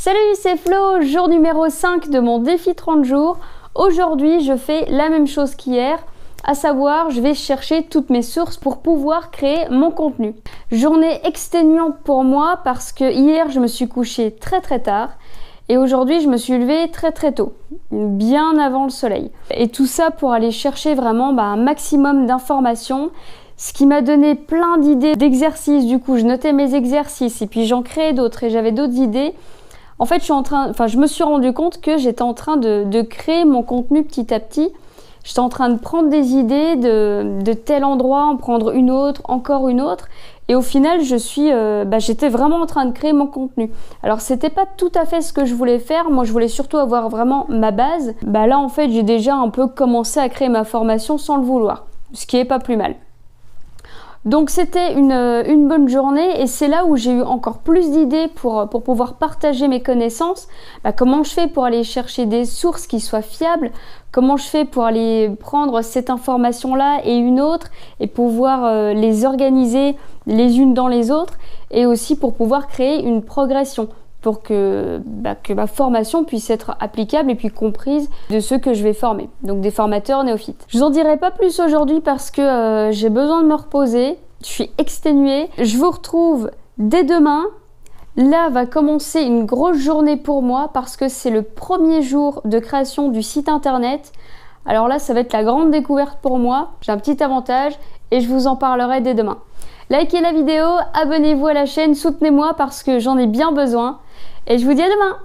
Salut, c'est Flo, jour numéro 5 de mon défi 30 jours. Aujourd'hui, je fais la même chose qu'hier, à savoir, je vais chercher toutes mes sources pour pouvoir créer mon contenu. Journée exténuante pour moi parce que hier, je me suis couchée très tard et aujourd'hui, je me suis levée très tôt, bien avant le soleil. Et tout ça pour aller chercher vraiment un maximum d'informations. Ce qui m'a donné plein d'idées d'exercices. Du coup, je notais mes exercices et puis j'en créais d'autres et j'avais d'autres idées. En fait, je me suis rendu compte que j'étais en train de créer mon contenu petit à petit. J'étais en train de prendre des idées de tel endroit, en prendre une autre, encore une autre. Et au final, j'étais vraiment en train de créer mon contenu. Alors, c'était pas tout à fait ce que je voulais faire. Moi, je voulais surtout avoir vraiment ma base. Là, en fait, j'ai déjà un peu commencé à créer ma formation sans le vouloir, ce qui est pas plus mal. Donc c'était une bonne journée et c'est là où j'ai eu encore plus d'idées pour pouvoir partager mes connaissances. Comment je fais pour aller chercher des sources qui soient fiables, comment je fais pour aller prendre cette information-là et une autre et pouvoir les organiser les unes dans les autres et aussi pour pouvoir créer une progression pour que ma formation puisse être applicable et puis comprise de ceux que je vais former, donc des formateurs néophytes. Je vous en dirai pas plus aujourd'hui parce que j'ai besoin de me reposer, je suis exténuée. Je vous retrouve dès demain. Là va commencer une grosse journée pour moi parce que c'est le premier jour de création du site internet. Alors là, ça va être la grande découverte pour moi. J'ai un petit avantage et je vous en parlerai dès demain. Likez la vidéo, abonnez-vous à la chaîne, soutenez-moi parce que j'en ai bien besoin. Et je vous dis à demain!